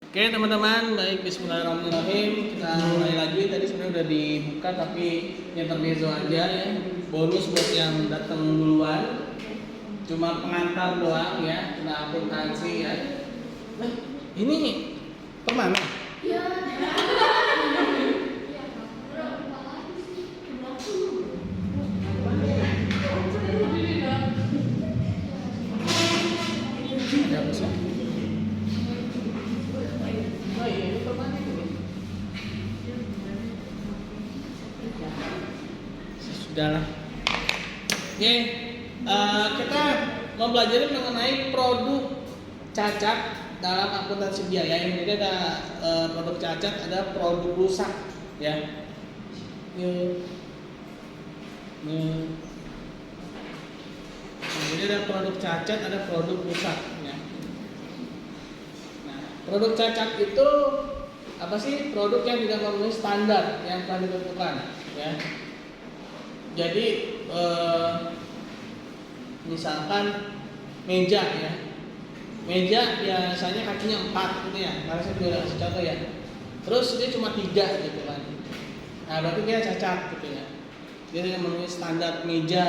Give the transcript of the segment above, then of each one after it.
Oke teman-teman, baik bismillahirrahmanirrahim. Kita mulai lagi. Tadi sebenarnya udah dibuka tapi intermezzo aja ya. Bonus buat yang datang duluan. Cuma pengantar doang ya, kena akuntansi ya. Nah, ini kemana? Ada apa sih? Oh iya, ini kemana ini? Sudahlah. Oke, kita mau belajar mengenai produk cacat dalam akuntansi biaya. Ini ada produk cacat, ada produk rusak, ya. Jadi ada produk cacat, ada produk rusak. Ya. Nah, produk cacat itu apa sih? Produk yang tidak memenuhi standar yang telah ditentukan, ya. Jadi misalkan meja ya, meja biasanya kakinya 4 gitu ya, karena saya juga kasih contoh ya. Terus dia cuma 3 gitu kan. Nah berarti dia cacat gitu ya. Dia tidak memenuhi standar meja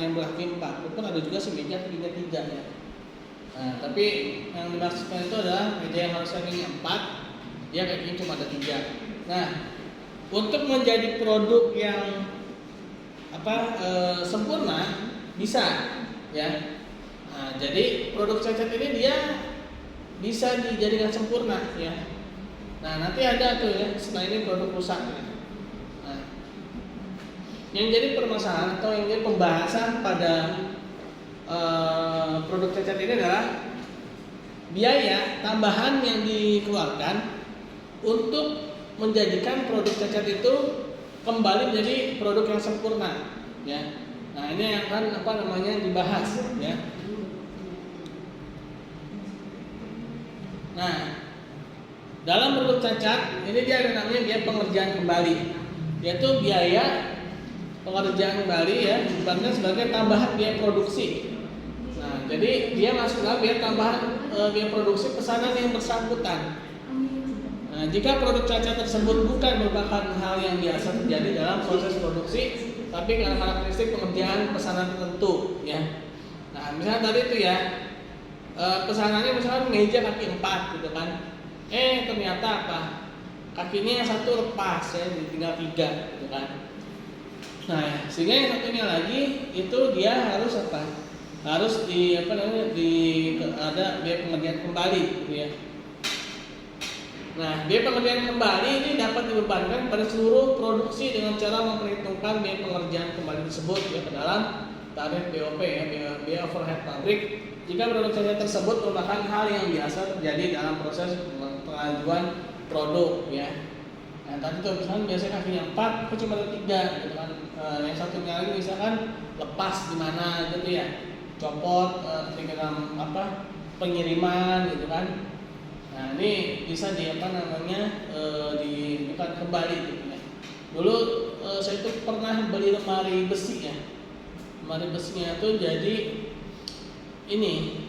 yang berkaki 4. Walaupun ada juga sih meja kakinya 3 ya. Nah tapi yang dimaksudkan itu adalah meja yang harus kakinya 4, dia kakinya cuma ada 3. Nah untuk menjadi produk yang sempurna bisa ya. Nah, jadi produk cacat ini dia bisa dijadikan sempurna ya. Nah nanti ada tuh ya setelah ini produk rusak ya. Nah, yang jadi permasalahan atau yang jadi pembahasan pada produk cacat ini adalah biaya tambahan yang dikeluarkan untuk menjadikan produk cacat itu kembali menjadi produk yang sempurna ya. Nah ini yang akan dibahas ya. Nah dalam produk cacat ini dia ada namanya biaya pengerjaan kembali, yaitu biaya pengerjaan kembali ya bukannya sebagai tambahan biaya produksi. Nah jadi dia masuk dalam biaya tambahan biaya produksi pesanan yang bersangkutan. Nah, jika produk cacat tersebut bukan merupakan hal yang biasa terjadi dalam proses produksi, tapi karena karakteristik pengerjaan pesanan tertentu, ya. Nah, misalnya tadi itu ya, pesanannya misalnya meja kaki 4, gitu kan. Ternyata apa? Kakinya yang satu lepas, ya, tinggal 3, gitu kan. Nah, sehingga yang satunya lagi itu dia harus apa? Harus ada biaya pengerjaan kembali, gitu ya. Nah, biaya pengerjaan kembali ini dapat dibebankan pada seluruh produksi dengan cara memperhitungkan biaya pengerjaan kembali tersebut ya ke dalam tarif BOP ya, biaya overhead pabrik. Jika produk cacat tersebut merupakan hal yang biasa terjadi dalam proses pengajuan produk ya. Nah, tadi tuh misalkan biasanya kakinya 4, kok cuma ada 3 gitu kan. Yang satunya lagi misalkan lepas di mana gitu ya. Copot ketika pengiriman gitu kan. Nah ini bisa dibuka kembali gitu ya. Dulu saya tuh pernah beli lemari besi ya. Lemari besinya tuh jadi ini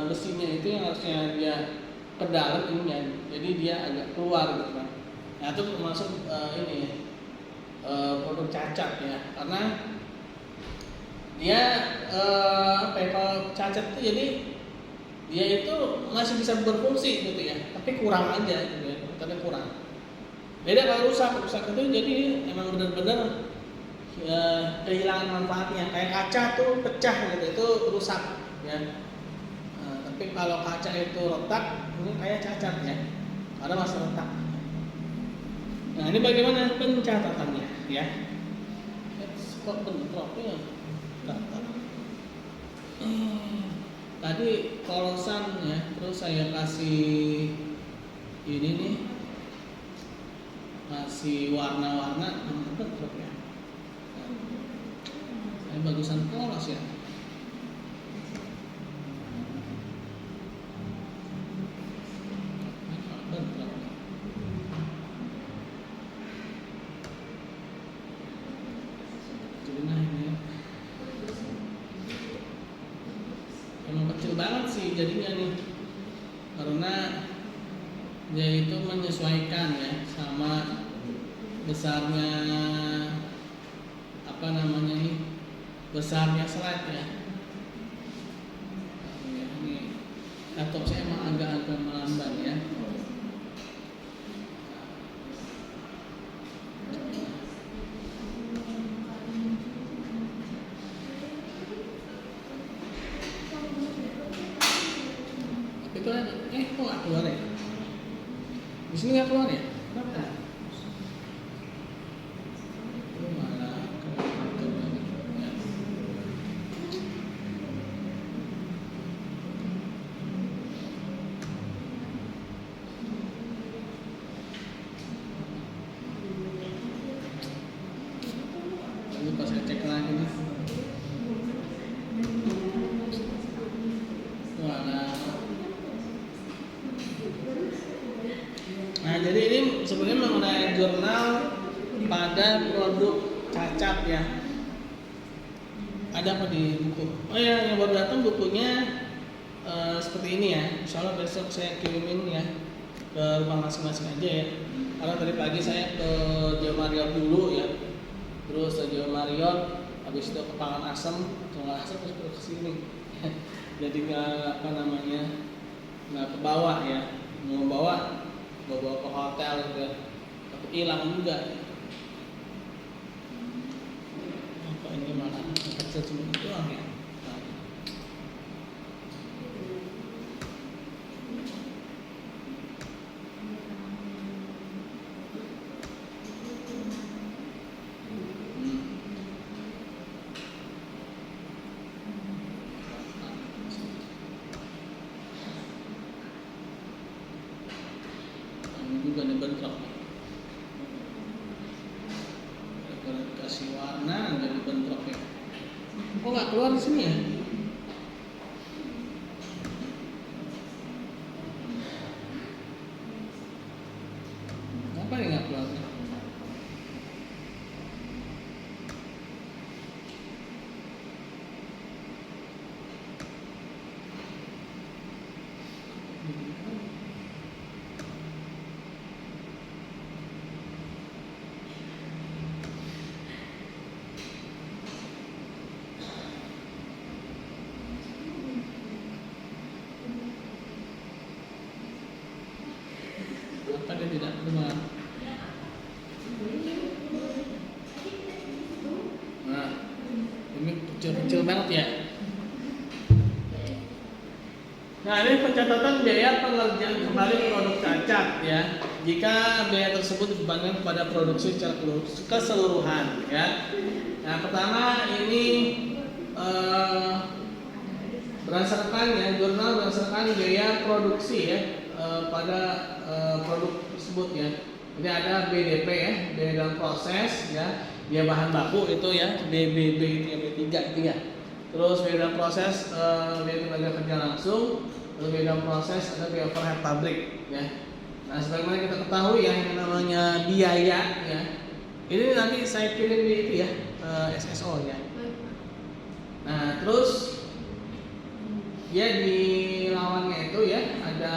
besinya itu yang harusnya dia ke dalam ini ya. Jadi dia agak keluar gitu kan. Nah itu termasuk produk cacat ya. Karena dia kalau cacat itu jadi dia itu masih bisa berfungsi gitu ya, tapi kurang aja gitu ya, tapi kurang. Beda kalau rusak itu jadi emang benar-benar kehilangan manfaatnya. Kayak kaca tuh pecah gitu, itu rusak ya. Nah, tapi kalau kaca itu retak, ini kayak cacat ya, karena masih retak. Nah ini bagaimana pencatatannya ya? Kok bentroknya? Tadi polosan ya, terus saya kasih ini nih, kasih warna-warna, bentrok ya. Saya bagusan polos ya. Bentrok. Nah ini ya. Emang kecil banget sih jadinya nih, karena yaitu menyesuaikan ya sama besarnya apa namanya nih, besarnya slide ya. Ini laptop saya emang agak-agak melambat ya. Itu kok nggak keluar ya? Di sini nggak keluar ya? Kenapa? Oh, malah keluar ya. Ini pas saya cek lagi nih. Nah, jadi ini sebenarnya mengenai jurnal pada produk cacat ya. Ada apa di buku? Oh ya, yang baru datang bukunya seperti ini ya. Insya Allah besok saya kirimin ya ke rumah masing-masing aja ya. Karena tadi pagi saya ke Jawa Marriott dulu ya. Terus ke Jawa Marriott, habis itu ke Pangan Asem, asem terus ke sini. Jadi nggak apa namanya, nggak ke bawah ya. Mau bawa ke hotel gitu, tapi hilang juga. Apa ini malah kecil cuma itu doang ya? Juga nih bentrok nih. Kalau dikasih warna jadi bentrok ya. Kok nggak keluar di sini ya? Apa yang nggak keluar? Apa dia tidak keluar? Nah, ini kecil-kecil banget ya. Nah, ini pencatatan biaya pengerjaan kembali produk cacat ya. Jika biaya tersebut dibebankan kepada produksi secara keseluruhan ya. Nah, pertama ini berdasarkan ya, jurnal berdasarkan biaya produksi ya pada produk tersebut ya. Jadi ada BDP ya, biaya dalam proses ya, biaya bahan baku itu ya, BBB itu ya, B3 itu ya. Terus biaya dalam proses biaya tenaga kerja langsung, lalu biaya dalam proses ada biaya overhead pabrik ya. Nah, sebagaimana kita ketahui ya, yang namanya biaya ya, ini nanti saya kirim di itu ya, SSO ya. Nah, terus ya di lawannya itu ya ada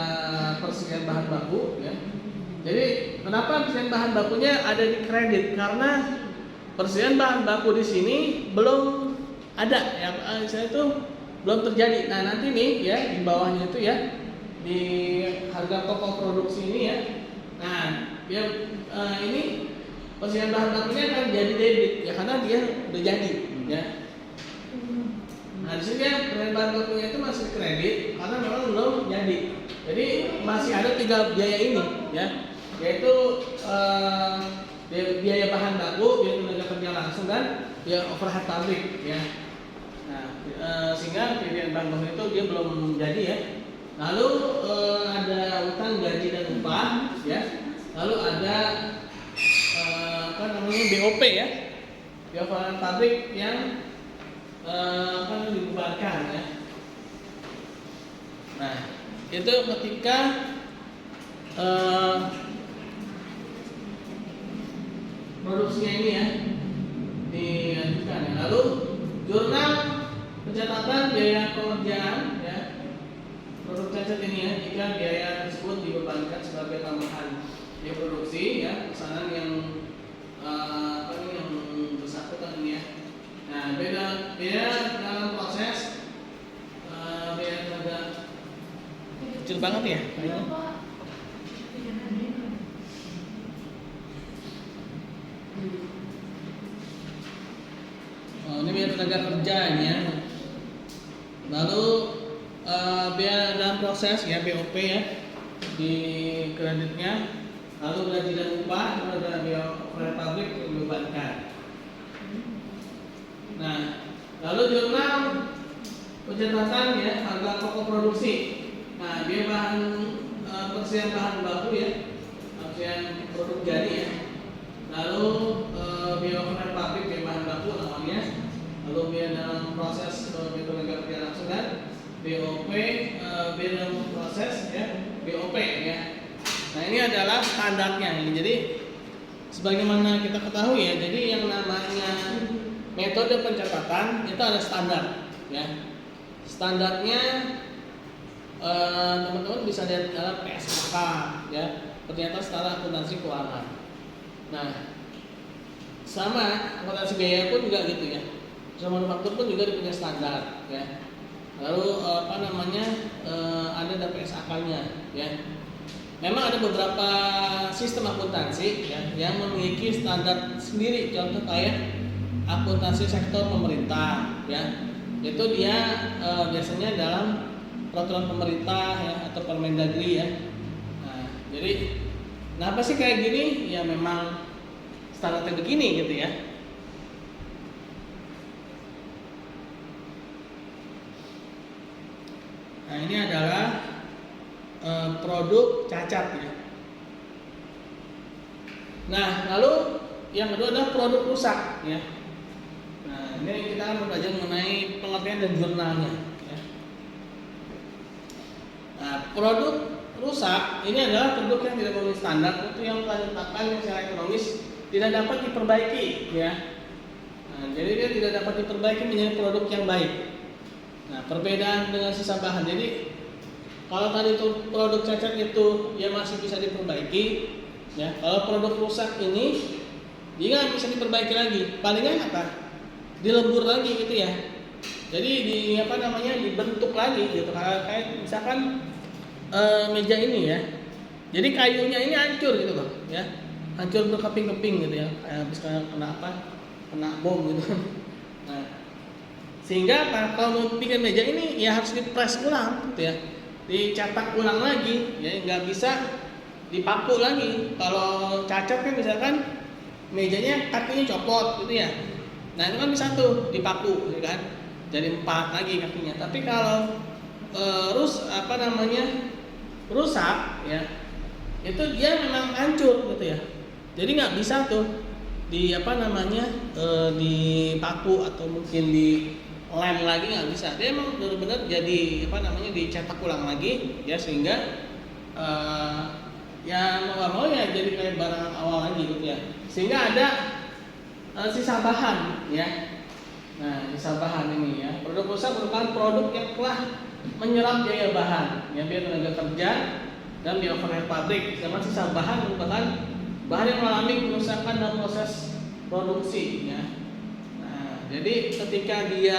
persediaan bahan baku ya. Jadi kenapa persediaan bahan bakunya ada di kredit? Karena persediaan bahan baku di sini belum ada ya, saya itu belum terjadi. Nah, nanti nih ya di bawahnya itu ya, di harga pokok produksi ini ya. Nah, ya ini persediaan bahan bakunya akan jadi debit ya, karena dia udah jadi ya. Nah, di sini ya bahan bakunya itu masih kredit karena memang belum jadi. Jadi masih ada 3 biaya ini ya, yaitu biaya bahan baku, biaya tenaga kerja langsung dan biaya overhead pabrik ya. Nah, sehingga biaya bahan baku itu dia belum jadi ya. Lalu ada utang gaji dan upah ya. Lalu ada apa namanya BOP ya, biaya overhead pabrik yang akan dibubarkan ya. Nah, itu ketika produksinya ini ya diajukan ya. Lalu jurnal pencatatan biaya pengerjaan ya produk cacat ini ya, jika biaya tersebut dibebankan sebagai tambahan biaya produksi ya, pesanan yang yang bersangkutan ini ya. Nah, beda dalam proses biaya tenaga kecil banget ya. Ini biaya tenaga kerja ini ya. Lalu biaya dalam proses ya, BOP ya, di kreditnya. Lalu gaji dan upah, lalu ada biaya operasional pabrik dibebankan. Nah, lalu jurnal pencatatan ya, harga pokok produksi. Nah, biaya bahan persediaan bahan baku ya, persediaan produk jadi ya. Lalu biaya operasional pabrik, biaya bahan baku namanya. Lalu biaya dalam proses tenaga kerja langsung dan BOP, biaya dalam proses ya, BOP ya. Nah, ini adalah standarnya ini. Jadi sebagaimana kita ketahui ya, jadi yang namanya metode pencatatan itu ada standar ya. Standarnya teman-teman bisa lihat dalam PSAK ya, Pernyataan Setara Akuntansi Keuangan. Nah, sama akuntansi biaya pun juga gitu ya. Sama manufaktur pun juga punya standar ya. Lalu ada PSAK-nya ya. Memang ada beberapa sistem akuntansi ya, yang memiliki standar sendiri. Contoh kayak akuntansi sektor pemerintah ya. Itu dia biasanya dalam peraturan pemerintah ya, atau Permendagri ya. Nah, jadi kenapa sih kayak gini? Ya memang standarnya begini gitu ya. Nah, ini adalah produk cacat ya. Nah, lalu yang kedua adalah produk rusak ya. Nah, ini kita akan belajar mengenai pengertian dan jurnalnya ya. Nah, produk rusak ini adalah produk yang tidak memenuhi standar, itu yang telah ditetapkan yang secara ekonomis tidak dapat diperbaiki ya. Nah, jadi dia tidak dapat diperbaiki menjadi produk yang baik. Nah, perbedaan dengan sisa bahan. Jadi kalau tadi itu produk cacat itu ya masih bisa diperbaiki ya. Kalau produk rusak ini dia nggak bisa diperbaiki lagi. Palingan apa? Dilebur lagi gitu ya. Jadi dibentuk lagi gitu. Kayak misalkan meja ini ya. Jadi kayunya ini hancur gitu loh ya. Hancur berkeping-keping gitu ya. Kayak habis kena kena bom gitu. Nah, sehingga kalau mau bikin meja ini ya harus dipres ulang gitu ya. Dicetak ulang lagi ya, nggak bisa dipaku lagi. Kalau cacat kan misalkan mejanya kakinya copot gitu ya, nah itu kan bisa tuh dipaku ya kan, jadi 4 lagi kakinya. Tapi kalau rusak ya, itu dia memang hancur gitu ya, jadi nggak bisa tuh dipaku atau mungkin di lem lagi, nggak bisa. Dia emang benar-benar jadi dicetak ulang lagi ya, sehingga ya mau nggak mau ya jadi kayak barang awal lagi gitu ya, sehingga ada sisa bahan ya. Nah, sisa bahan ini ya, produk rusak merupakan produk yang telah menyerap biaya bahan ya, biaya tenaga kerja dan biaya overhead pabrik. Sedangkan sisa bahan merupakan bahan yang mengalami kerusakan dalam proses produksi ya. Jadi ketika dia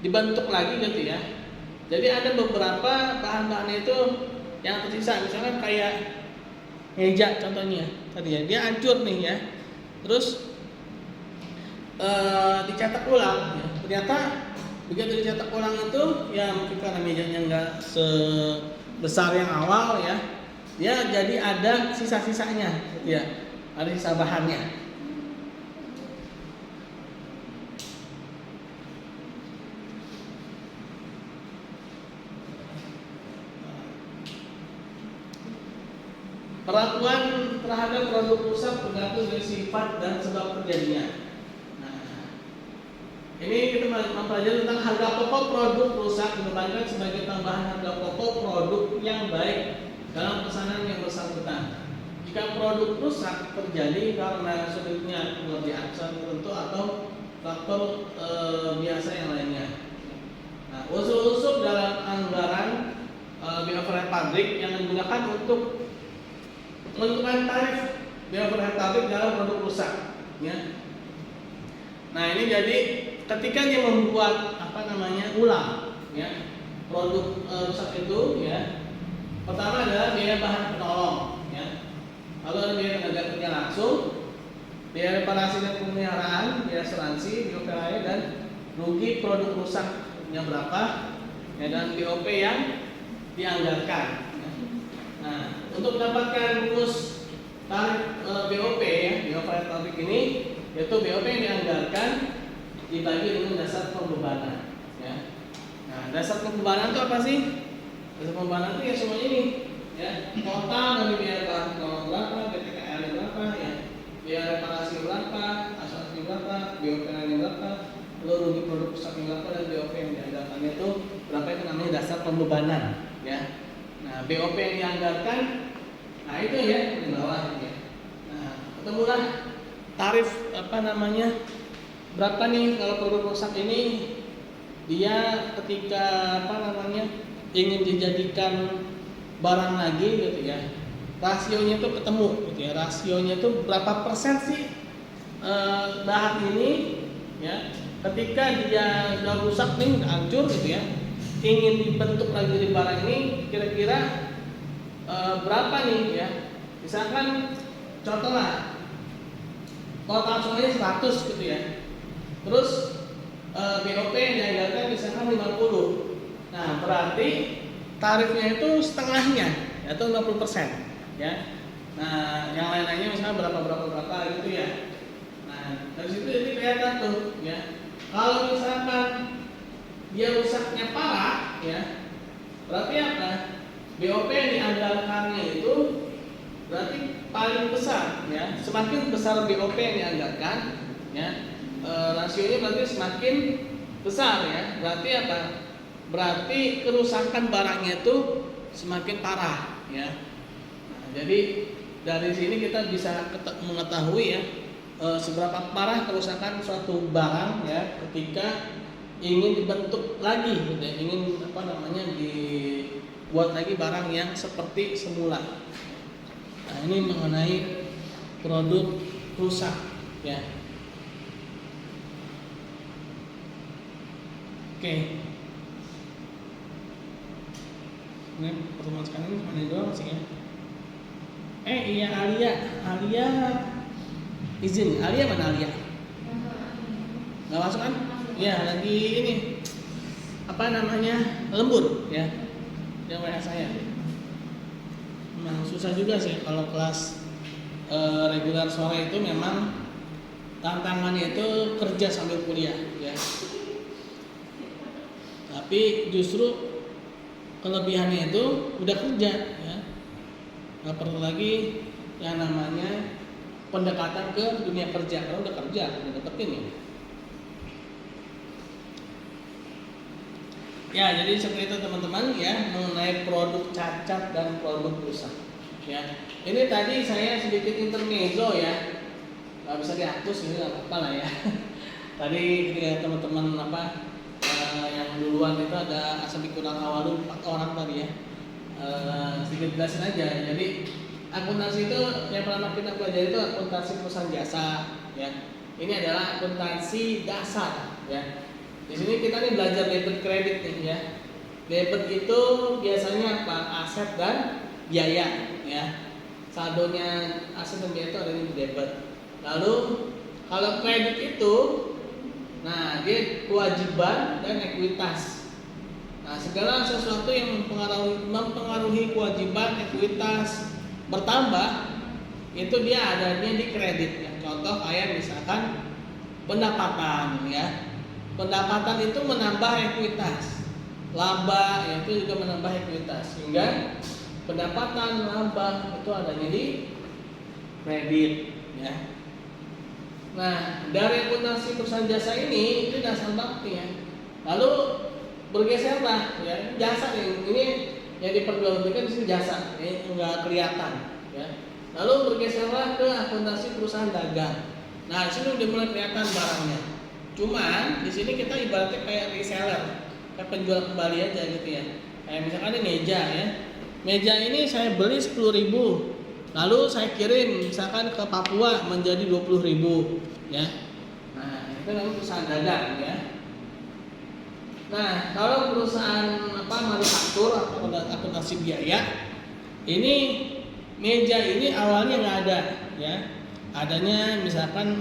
dibentuk lagi gitu ya, jadi ada beberapa bahan-bahan itu yang tersisa. Misalkan kayak meja contohnya tadi ya, dia hancur nih ya, terus dicetak ulang ya. Ternyata begitu dicetak ulang itu ya, mungkin karena mejanya nggak sebesar yang awal ya, dia jadi ada sisa-sisanya gitu ya, ada sisa bahannya. Perlakuan terhadap produk rusak tergantung dari sifat dan sebab terjadinya. Nah, ini kita mempelajari tentang harga pokok produk rusak dikembalikan sebagai tambahan harga pokok produk yang baik dalam pesanan yang bersangkutan. Jika produk rusak terjadi karena sulitnya pengerjaan tertentu atau faktor biasa yang lainnya. Nah, unsur-unsur dalam anggaran biaya overhead pabrik yang digunakan untuk menentukan tarif biaya overhead pabrik dalam produk rusak, ya. Nah ini jadi ketika dia membuat ulang, ya, produk rusak itu, ya, pertama adalah biaya bahan penolong, ya. Lalu ada biaya tenaga kerja langsung, biaya reparasi dan pemeliharaan, biaya asuransi, BOP dan rugi produk rusaknya berapa, ya, dan BOP yang dianggarkan. Nah, untuk mendapatkan rumus tarif BOP, ya, biaya overhead pabrik ini, yaitu BOP yang dianggarkan dibagi dengan dasar pembebanan, ya. Nah, dasar pembebanan itu apa sih? Dasar pembebanan itu ya semuanya ini, ya, total dari biaya bahan penolong berapa, BTKL berapa, ya, biaya reparasi berapa, asuransi berapa, BOP yang berapa, lalu rugi produk rusak berapa, dan BOP yang dianggarkannya itu berapa, itu namanya dasar pembebanan, ya. Nah, BOP yang dianggarkan, nah itu ya di bawah, ya. Nah, ketemulah tarif berapa nih kalau produk rusak ini dia ketika ingin dijadikan barang lagi gitu, ya, rasionya itu ketemu gitu, ya, rasionya itu berapa persen sih bahan ini, ya, ketika dia udah rusak nih, udah hancur gitu, ya, ingin dibentuk lagi di barang ini kira-kira berapa nih, ya. Misalkan contoh lah total semuanya 100 gitu, ya, terus BOP yang dianggarkan misalkan 50. Nah, berarti tarifnya itu setengahnya, yaitu 60%, ya. Nah, yang lain-lainnya misalnya berapa gitu, ya. Nah, dari situ jadi kelihatan tuh, ya. Kalau misalkan dia rusaknya parah, ya, berarti apa? BOP yang dianggarkannya itu berarti paling besar, ya. Semakin besar BOP yang dianggarkan, ya, rasionya berarti semakin besar, ya. Berarti apa? Berarti kerusakan barangnya itu semakin parah, ya. Nah, jadi dari sini kita bisa mengetahui, ya, seberapa parah kerusakan suatu barang, ya, ketika ingin dibentuk lagi, gitu, ya, ingin dibuat lagi barang yang seperti semula. Nah, ini mengenai produk rusak, ya. Oke. Ini pertemuan sekarang ini mana doang sih, ya? Iya, Alia izin. Alia mana Alia? Nggak masuk kan? Ya, lagi ini lembur, ya. Yang WA saya. Memang susah juga sih kalau kelas reguler sore itu, memang tantangannya itu kerja sambil kuliah, ya. Tapi justru kelebihannya itu udah kerja, ya, nggak perlu lagi yang namanya pendekatan ke dunia kerja, karena udah kerja, udah dapetin, ya. Ya, jadi seperti itu teman-teman, ya, mengenai produk cacat dan produk rusak, ya. Ini tadi saya sedikit intermezzo, ya, nggak bisa dihapus, ini nggak apa-apa lah, ya. Tadi ketika teman-teman yang duluan itu ada Asabiqunal Awwalun 4 orang tadi, ya, sedikit jelasin aja. Jadi akuntansi itu yang pertama kita pelajari itu akuntansi perusahaan jasa, ya. Ini adalah akuntansi dasar, ya. Di sini kita nih belajar debit kredit nih, ya. Debit itu biasanya apa? Aset dan biaya, ya. Saldonya aset dan biaya itu ada di debit. Lalu kalau kredit itu, nah, dia kewajiban dan ekuitas. Nah, segala sesuatu yang mempengaruhi kewajiban, ekuitas bertambah, itu dia adanya di kredit, ya. Contoh kayak misalkan pendapatan, ya. Pendapatan itu menambah ekuitas. Laba, ya, itu juga menambah ekuitas. Sehingga pendapatan, laba itu adanya di kredit, ya. Nah, dari akuntansi perusahaan jasa ini itu dasar banget, ya. Lalu bergeserlah, ya, jasa ini yang diperjualbelikan di sini jasa, ini enggak kelihatan, ya. Lalu bergeserlah ke akuntansi perusahaan dagang. Nah, di sini udah mulai kelihatan barangnya. Cuman di sini kita ibaratnya kayak reseller, kayak penjual kembali aja gitu, ya. Kayak misalkan ini meja, ya. Meja ini saya beli 10.000, Lalu saya kirim misalkan ke Papua menjadi 20.000 ya. Nah, itu namanya perusahaan dagang ya. Nah, kalau perusahaan manufaktur atau akuntansi biaya, ini meja ini awalnya nggak ada ya. Adanya misalkan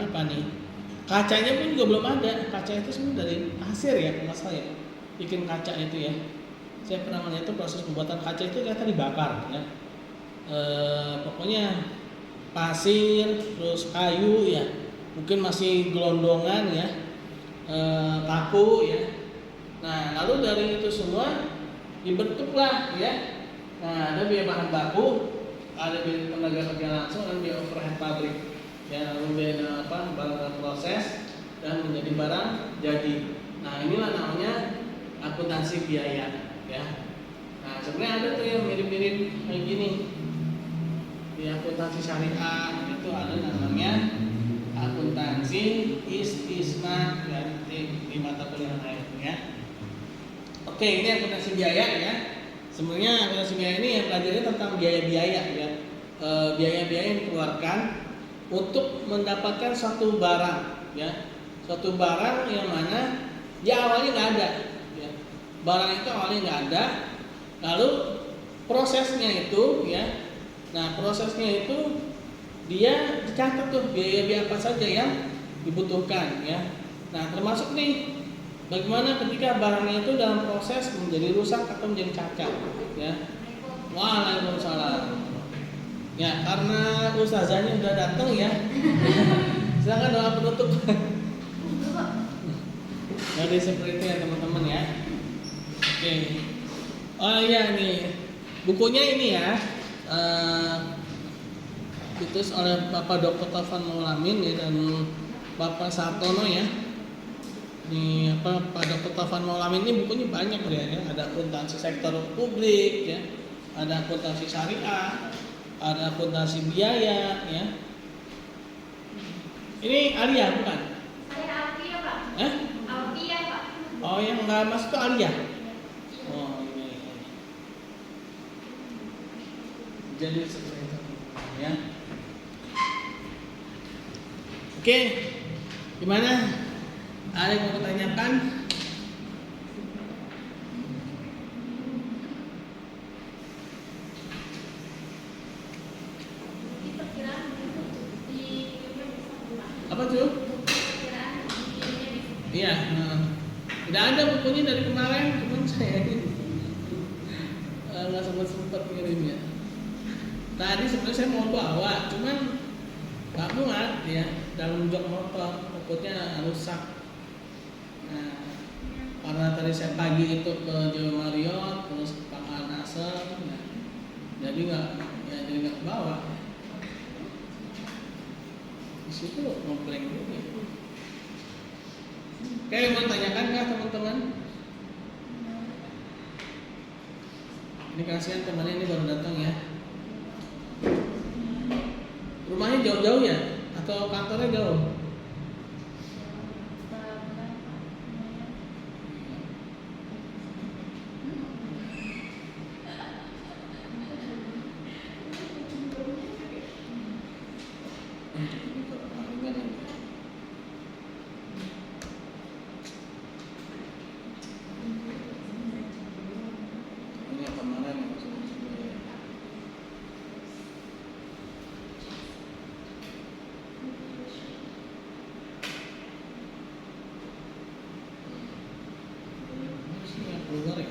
kacanya pun juga belum ada. Kaca itu sebenarnya dari pasir ya, kalau saya bikin kaca itu ya. Saya pernah melihat itu proses pembuatan kaca itu ternyata dibakar ya. Pokoknya pasir terus kayu ya, mungkin masih gelondongan ya, kaku ya. Nah, lalu dari itu semua dibentuklah ya. Nah, ada biaya bahan baku, ada biaya tenaga kerja langsung, dan biaya overhead pabrik. Ya, lalu biaya barang proses dan menjadi barang jadi. Nah, inilah namanya akuntansi biaya ya. Nah, sebenarnya ada tuh yang mirip-mirip kayak gini. Di akuntansi syariah itu ada namanya akuntansi istisna ya, di mata kuliah lain ya. Oke, ini akuntansi biaya ya. Sebenarnya akuntansi biaya ini yang pelajari tentang biaya-biaya ya. Biaya-biaya yang dikeluarkan untuk mendapatkan suatu barang ya. Suatu barang yang mana dia awalnya nggak ada ya. Barang itu awalnya nggak ada, lalu prosesnya itu ya. Nah, prosesnya itu dia dicatat tuh biaya-biaya apa saja yang dibutuhkan ya. Nah, termasuk nih bagaimana ketika barangnya itu dalam proses menjadi rusak atau menjadi cacat ya. Waalaikumsalam. Ya, karena ustazahnya udah datang ya. Silakan doa penutup. Jadi seperti itu ya teman-teman ya. Oke. Oh iya nih. Bukunya ini ya. Ditulis oleh Bapak Dr. Taufan Maulamin ya, dan Bapak Sartono ya. Ini Pak Dr. Taufan Maulamin ini bukunya banyak ya. Ada akuntansi sektor publik ya, ada akuntansi syariah, ada akuntansi biaya ya. Ini Alia bukan? Saya Alfia Pak. Alfia Pak. Oh, yang nggak masuk ke Alia. Oh ini. Jadi seperti itu ya. Oke, gimana? Ada yang mau ditanyakan? Di perkiraan di Apa tuh? perkiraan di Iya, tidak ada bukunya dari kemarin, cuman saya nggak sempat ngirimnya. Tadi sebenarnya saya mau bawa, cuman nggak muat ya, dalam jok motor, takutnya rusak. Nah, karena tadi saya pagi itu ke Jawa Marriott, terus ke Pangkalan Asem, nah, jadi nggak kebawa. Di situ ngebleng juga. Oke, mau tanyakan kah teman-teman? Ini kasihan temannya ini baru datang ya. Rumahnya jauh-jauh ya? Atau kantornya jauh? Ini yang kemarin keluar ya.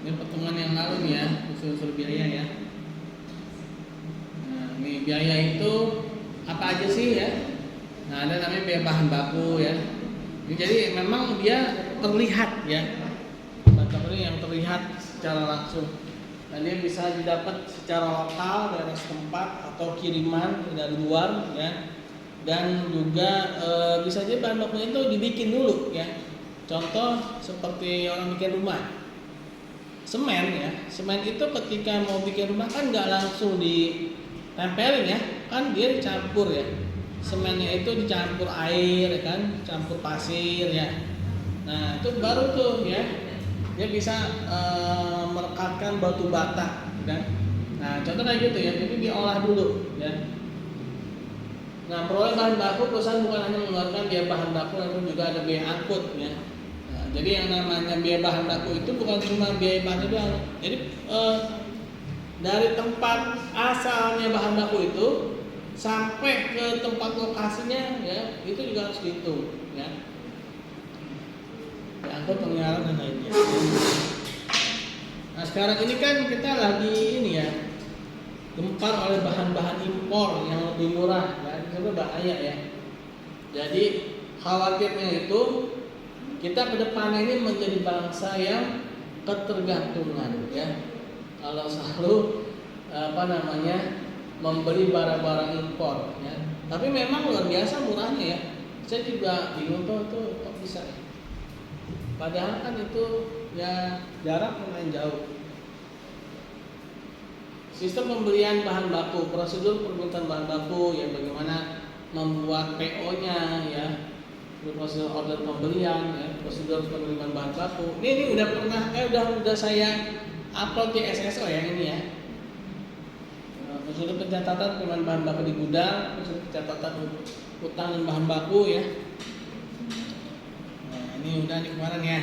Ini pertemuan yang lalu nih ya, usul-usul biaya ya. Nah, ini biaya itu apa aja sih ya? Nah, ada namanya biaya bahan baku ya. Ini jadi memang dia terlihat ya, bahan yang terlihat secara langsung. Dan dia bisa didapat secara lokal dari setempat atau kiriman dari luar ya. Dan juga bisa aja bahan bakunya itu dibikin dulu ya. Contoh seperti orang bikin rumah. Semen ya, semen itu ketika mau bikin rumah kan nggak langsung ditempelin ya, kan dia dicampur ya. Semennya itu dicampur air ya kan, campur pasir ya. Nah itu baru tuh ya, dia bisa merekatkan batu bata, kan? Nah, contoh kayak gitu ya. Jadi diolah dulu, ya. Nah, peroleh bahan baku, perusahaan bukan hanya mengeluarkan biaya bahan baku, namun juga ada biaya angkut, ya. Nah, jadi yang namanya biaya bahan baku itu bukan cuma biaya bahan doang. Jadi dari tempat asalnya bahan baku itu sampai ke tempat lokasinya, ya, itu juga harus dihitung, ya. Angkut, pengiriman dan lainnya. Nah, sekarang ini kan kita lagi ini ya, gempar oleh bahan-bahan impor yang lebih murah, kan? Itu bahaya ya. Jadi khawatirnya itu kita ke depan ini menjadi bangsa yang ketergantungan, ya. Kalau selalu membeli barang-barang impor, ya. Tapi memang luar biasa murahnya ya. Saya juga bingung tuh kok bisa ya. Padahal kan itu ya jarak lumayan jauh. Sistem pembelian bahan baku, prosedur permintaan bahan baku, ya bagaimana membuat PO-nya, ya, prosedur order pembelian, ya, prosedur penerimaan bahan baku. Ini udah saya upload di SSO ya ini ya. Prosedur pencatatan penerimaan bahan baku di gudang, prosedur pencatatan utang dan bahan baku ya. Ini udah di kemarin ya.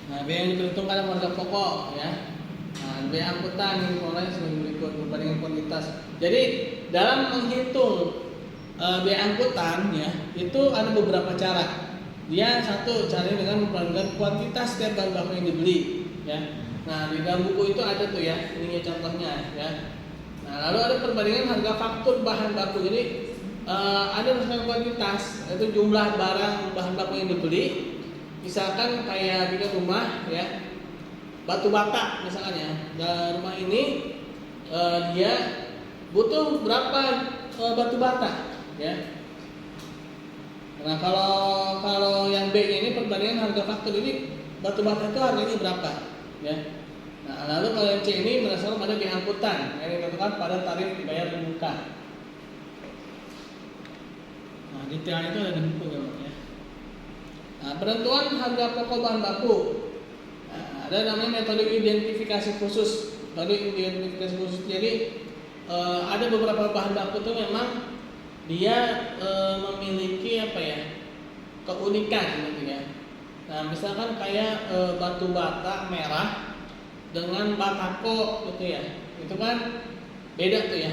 Nah, biaya yang diperhitungkan adalah harga pokok ya. Nah, biaya angkutan ini mulai sebelum berikut perbandingan kuantitas. Jadi dalam menghitung biaya angkutan ya, itu ada beberapa cara. Dia satu caranya dengan memperhatikan kuantitas setiap bahan baku yang dibeli ya. Nah, di dalam buku itu ada tuh ya, ini contohnya ya. Nah, lalu ada perbandingan harga faktur bahan baku. Jadi ada berdasarkan kuantitas, itu jumlah barang bahan baku yang dibeli. Misalkan kayak bikin rumah ya, batu bata misalkan ya, dan rumah ini dia butuh berapa batu bata ya. Nah, kalau yang B ini perbandingan harga faktur, ini batu bata itu harganya berapa ya. Nah, lalu kalau yang C ini berdasarkan pada biaya angkutan yang ditentukan pada tarif dibayar di muka. Nah, detailnya itu ada di buku ya. Nah, penentuan harga pokok bahan baku. Nah, ada namanya metode identifikasi khusus. Metode identifikasi khusus. Jadi ada beberapa bahan baku itu memang dia memiliki keunikan gitu ya. Nah, misalkan kayak batu bata merah dengan batako gitu ya. Itu kan beda tuh ya.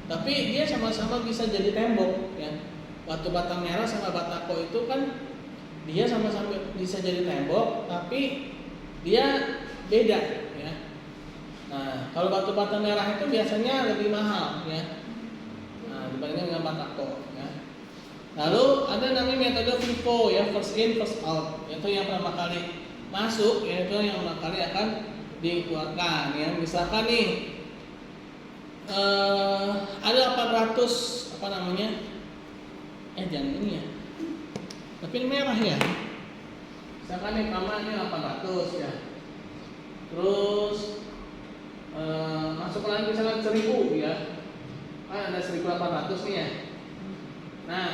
Tapi dia sama-sama bisa jadi tembok ya. Batu bata merah sama batako itu kan dia sama-sama bisa jadi tembok, tapi dia beda ya. Nah, kalau batu bata merah itu biasanya lebih mahal ya. Nah, dibandingkan dengan batako ya. Lalu ada namanya metode FIFO ya, first in first out. Itu yang pertama kali masuk, ya, itu yang pertama kali akan dikeluarkan ya. Misalkan nih ada 800 jangan ini ya. Tapi ini merah ya. Misalkan nih ini 800 ya. Terus masuk lagi misalkan 1000 ya. Kan ada 1800 nih ya. Nah,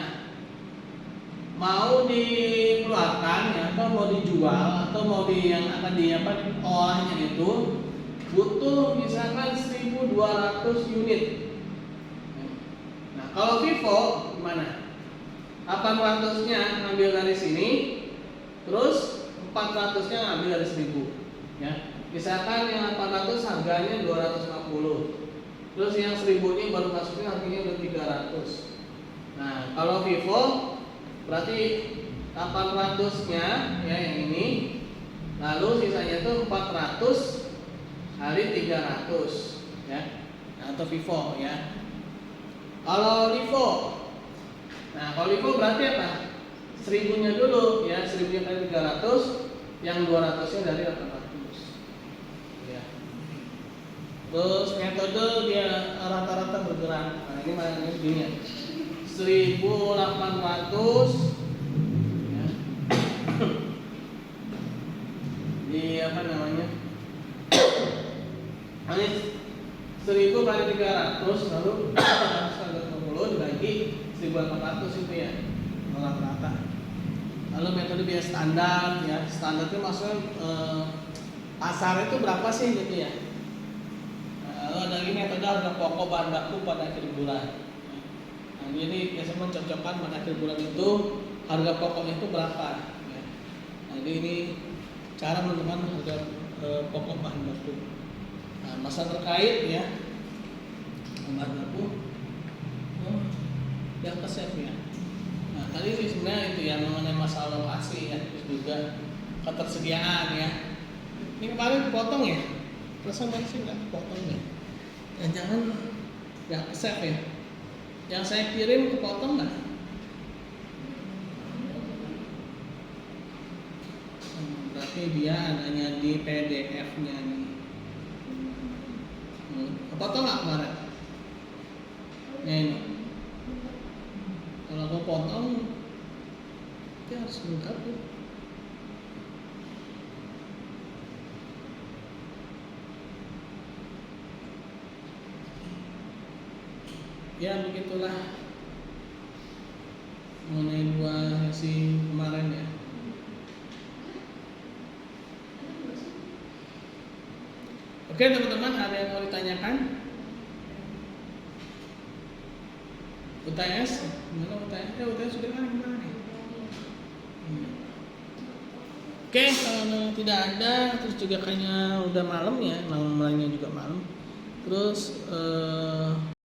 mau dikeluarkan ya, atau mau dijual atau mau yang akan olahnya itu butuh misalkan 1200 unit. Nah, kalau FIFO gimana? 800-nya ngambil dari sini, terus 400-nya ngambil dari 1000 ya. Misalkan yang 800 harganya 250, terus yang 1000-nya baru masuknya harganya udah 300. Nah, kalau FIFO berarti 800-nya ya yang ini, lalu sisanya itu 400 kali 300 ya. Nah, atau FIFO ya. Kalau LIFO, nah kalau LIFO berarti apa? 1000-nya dulu ya, 1000-nya kali 300, yang 200-nya dari 800 ya. Terus metode dia rata-rata bergerak. Nah, ini makanya begini ya. 1800 ya. Di ini 1000 kali 300 lalu 120 dibagi 1800 itu ya, rata-rata. Lalu metode biaya standar ya. Standar itu maksudnya pasar itu berapa sih gitu ya. Lalu ada lagi metode harga pokok bahan baku pada akhir bulan. Nah, jadi biasanya mencocokkan pada akhir bulan itu harga pokoknya itu berapa ya. Nah, jadi ini cara menentukan harga pokok bahan baku. Nah, masa terkait ya bahan baku yang ke save ya. Nah, tadi sih sebenarnya itu yang mengenai masalah lokasi ya, terus juga ketersediaan ya. Ini kemarin potong ya, perasaan banget sih nggak potong ya. Dan jangan nggak ke save ya. Yang saya kirim kepotong nggak? Berarti dia adanya di PDF-nya nih. Kepotong nggak kemarin? Nah, ini. Kalau aku potong, dia harus lengkap tuh. Ya begitulah mengenai dua sesi kemarin ya. Oke teman-teman, ada yang mau ditanyakan? UTS? Gimana UTS? Ya UTS sudah kan gimana nih? Oke, kalau tidak ada, terus juga kayaknya udah malam ya, mulainya juga malam. Terus